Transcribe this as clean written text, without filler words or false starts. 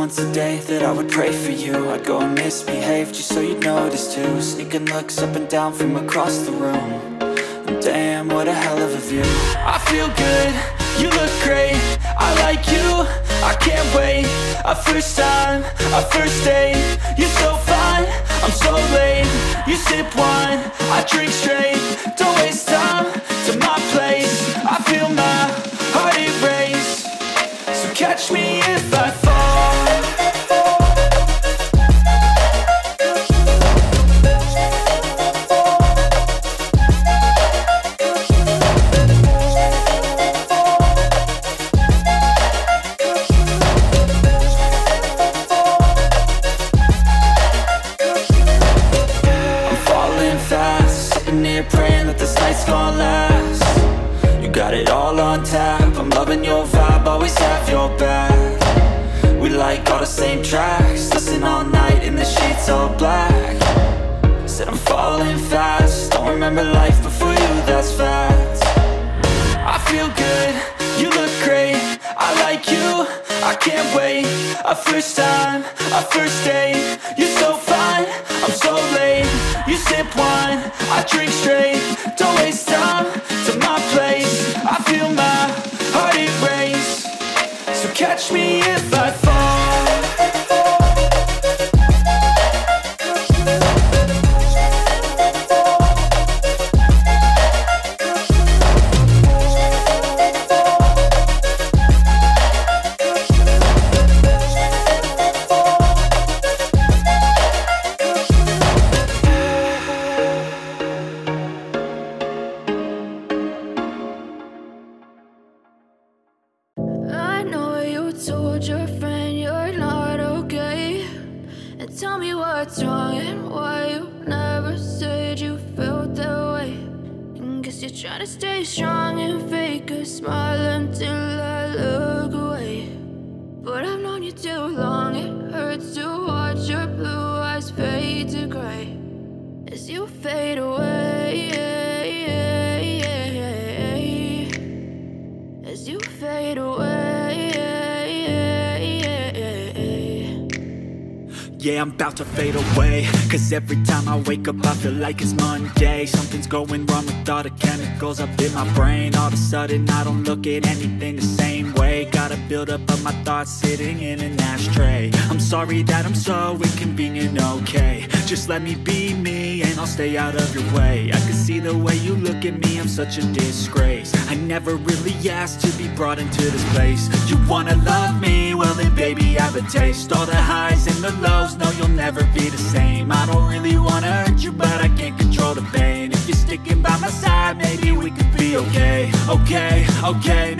once a day that I would pray for you. I'd go and misbehave just so you'd notice too. Sneaking looks up and down from across the room. And damn, what a hell of a view. I feel good, you look great, I like you, I can't wait. A first time, a first date, you're so fine, I'm so late. You sip wine, I drink straight. Don't waste time to my place. I feel my heart erase. So catch me if I fall. Praying that this night's gonna last. You got it all on tap, I'm loving your vibe, always have your back. We like all the same tracks, listen all night in the sheets all black. Said I'm falling fast, don't remember life before you, that's fact. I feel good, you look great, I like you, I can't wait. A first time, a first date, you're so fine, I'm so late. You sip wine, I drink straight. Don't waste time to my place. I feel my heart erase. So catch me if I fall. Told your friend you're not okay, and tell me what's wrong and why you never said you felt that way. And guess you're trying to stay strong and fake a smile until I look away. But I've known you too long, it hurts to watch your blue eyes fade to gray as you fade away, as you fade away. Yeah, I'm about to fade away, cause every time I wake up I feel like it's Monday. Something's going wrong with all the chemicals up in my brain. All of a sudden I don't look at anything the same way. Gotta build up of my thoughts sitting in an ashtray. I'm sorry that I'm so inconvenient, okay. Just let me be me and I'll stay out of your way. I can see the way you look at me, I'm such a disgrace. I never really asked to be brought into this place. You wanna love me? Well then baby have a taste. All the highs and the lows, no, you'll never be the same. I don't really wanna hurt you, but I can't control the pain. If you're sticking by my side, maybe we could be okay. Okay, okay,